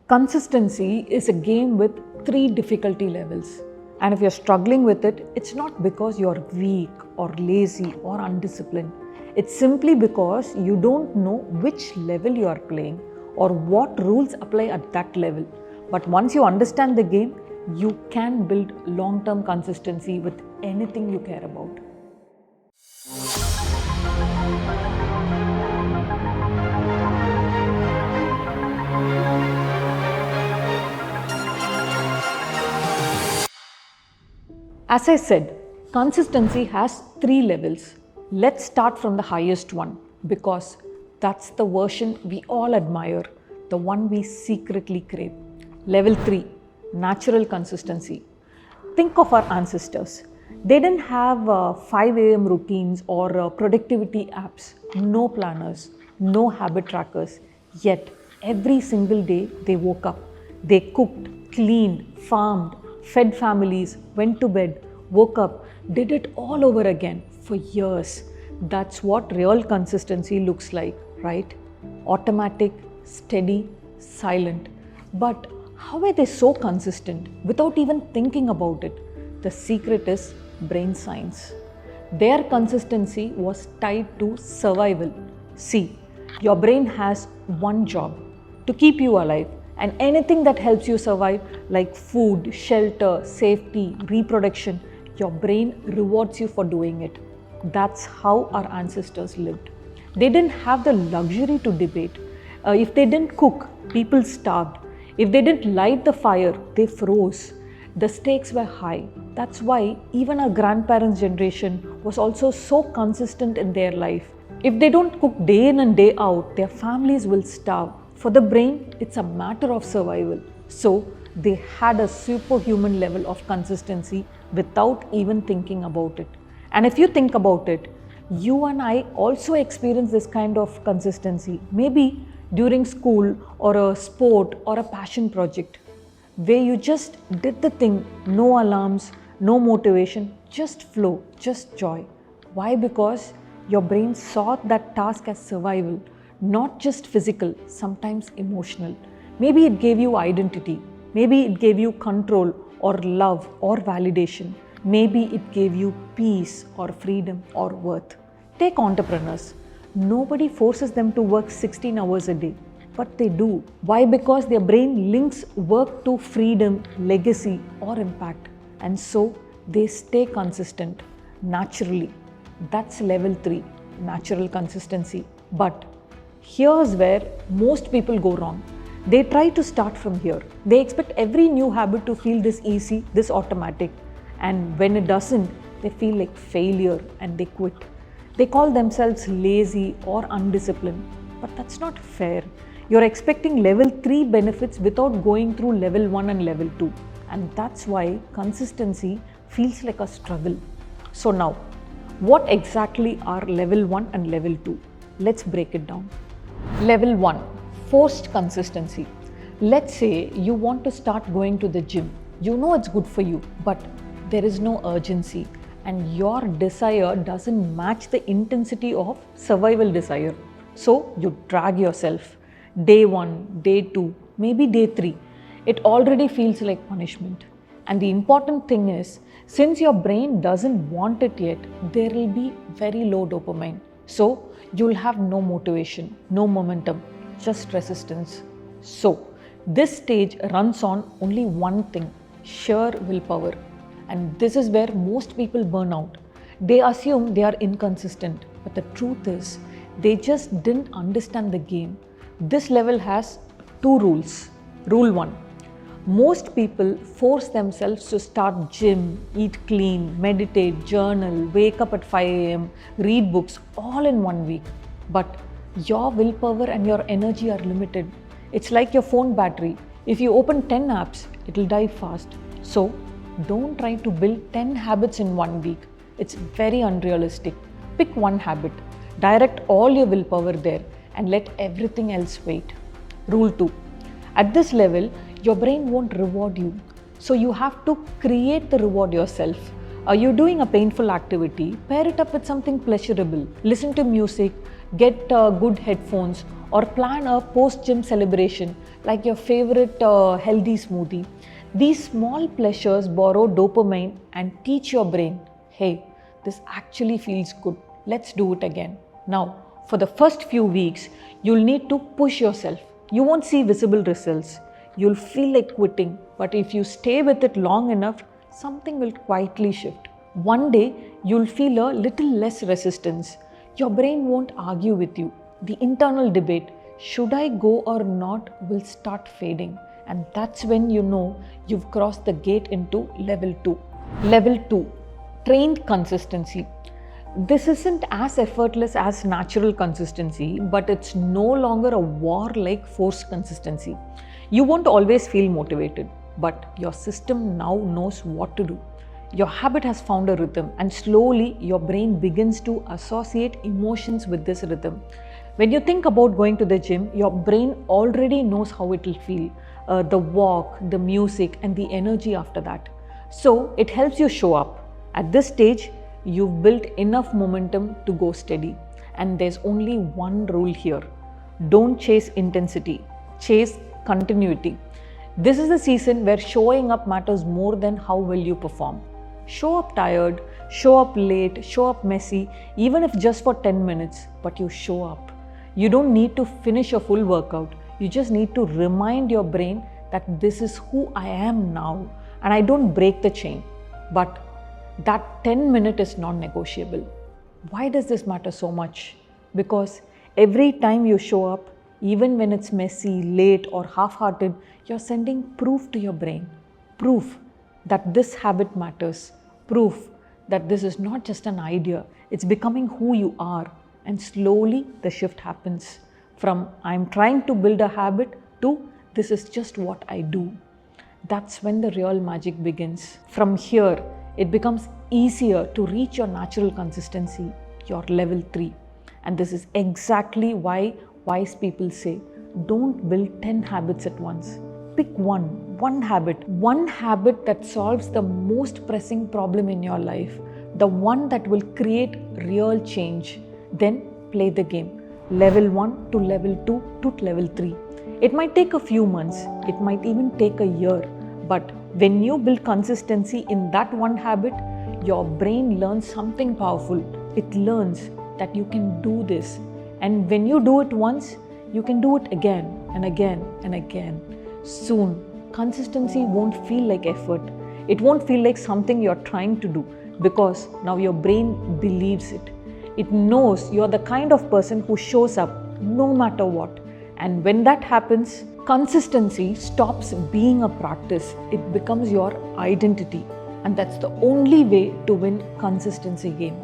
Consistency is a game with 3 difficulty levels. And if you're struggling with it, it's not because you're weak or lazy or undisciplined. It's simply because you don't know which level you are playing or what rules apply at that level. But once you understand the game, you can build long-term consistency with anything you care about. As I said, consistency has 3 levels. Let's start from the highest one because that's the version we all admire, the one we secretly crave. Level 3, natural consistency. Think of our ancestors. They didn't have 5 a.m. routines or productivity apps, no planners, no habit trackers. Yet, every single day they woke up. They cooked, cleaned, farmed, fed families, went to bed, woke up, did it all over again for years. That's what real consistency looks like, right? Automatic, steady, silent. But how are they so consistent without even thinking about it? The secret is brain science. Their consistency was tied to survival. See, your brain has one job: to keep you alive. And anything that helps you survive, like food, shelter, safety, reproduction, your brain rewards you for doing it. That's how our ancestors lived. They didn't have the luxury to debate. If they didn't cook, people starved. If they didn't light the fire, they froze. The stakes were high. That's why even our grandparents' generation was also so consistent in their life. If they don't cook day in and day out, their families will starve. For the brain, it's a matter of survival. So, they had a superhuman level of consistency without even thinking about it. And if you think about it, you and I also experience this kind of consistency. Maybe during school or a sport or a passion project, where you just did the thing, no alarms, no motivation, just flow, just joy. Why? Because your brain saw that task as survival, not just physical, sometimes emotional. Maybe it gave you identity. Maybe it gave you control or love or validation. Maybe it gave you peace or freedom or worth. Take entrepreneurs. Nobody forces them to work 16 hours a day, but they do. Why? Because their brain links work to freedom, legacy, or impact. And so they stay consistent naturally. That's level 3, natural consistency. But here's where most people go wrong. They try to start from here. They expect every new habit to feel this easy, this automatic. And when it doesn't, they feel like failure and they quit. They call themselves lazy or undisciplined. But that's not fair. You're expecting level 3 benefits without going through level 1 and level 2. And that's why consistency feels like a struggle. So now, what exactly are level 1 and level 2? Let's break it down. Level 1, forced consistency. Let's say you want to start going to the gym. You know it's good for you, but there is no urgency and your desire doesn't match the intensity of survival desire. So you drag yourself. Day 1, day 2, maybe day 3. It already feels like punishment. And the important thing is, since your brain doesn't want it yet, there will be very low dopamine. So you'll have no motivation, no momentum, just resistance. So this stage runs on only one thing: sheer willpower. And this is where most people burn out. They assume they are inconsistent, but the truth is they just didn't understand the game. This level has 2 rules. Rule 1. Most people force themselves to start gym, eat clean, meditate, journal, wake up at 5 a.m., read books all in 1 week. But your willpower and your energy are limited. It's like your phone battery. If you open 10 apps, it'll die fast. So don't try to build 10 habits in 1 week. It's very unrealistic. Pick one habit, direct all your willpower there, and let everything else wait. Rule 2. At this level, your brain won't reward you. So you have to create the reward yourself. You're doing a painful activity, pair it up with something pleasurable. Listen to music, get good headphones, or plan a post-gym celebration. like your favorite healthy smoothie. These small pleasures borrow dopamine and teach your brain, hey, this actually feels good. Let's do it again. Now, for the first few weeks, you'll need to push yourself. You won't see visible results. You'll feel like quitting, but if you stay with it long enough, something will quietly shift. One day, you'll feel a little less resistance. Your brain won't argue with you. The internal debate, should I go or not, will start fading. And that's when you know you've crossed the gate into level 2. Level 2, trained consistency. This isn't as effortless as natural consistency, but it's no longer a war like forced consistency. You won't always feel motivated, but your system now knows what to do. Your habit has found a rhythm, and slowly your brain begins to associate emotions with this rhythm. When you think about going to the gym, your brain already knows how it will feel, the walk, the music, and the energy after that. So it helps you show up. At this stage, you've built enough momentum to go steady. And there's only one rule here. Don't chase intensity, chase continuity. This is the season where showing up matters more than how well you perform. Show up tired, show up late, show up messy, even if just for 10 minutes, but you show up. You don't need to finish a full workout. You just need to remind your brain that this is who I am now, and I don't break the chain. But that 10-minute is non-negotiable. Why does this matter so much? Because every time you show up, even when it's messy, late, or half-hearted, you're sending proof to your brain. Proof that this habit matters. Proof that this is not just an idea, it's becoming who you are. And slowly the shift happens from I'm trying to build a habit to this is just what I do. That's when the real magic begins. From here, it becomes easier to reach your natural consistency, your level 3. And this is exactly why wise people say, don't build 10 habits at once. Pick one habit that solves the most pressing problem in your life, the one that will create real change. Then play the game. Level 1 to level 2 to level 3. It might take a few months, it might even take a year, but when you build consistency in that one habit, your brain learns something powerful. It learns that you can do this. And when you do it once, you can do it again and again and again. Soon, consistency won't feel like effort. It won't feel like something you're trying to do because now your brain believes it. It knows you're the kind of person who shows up no matter what. And when that happens, consistency stops being a practice. It becomes your identity. And that's the only way to win consistency game.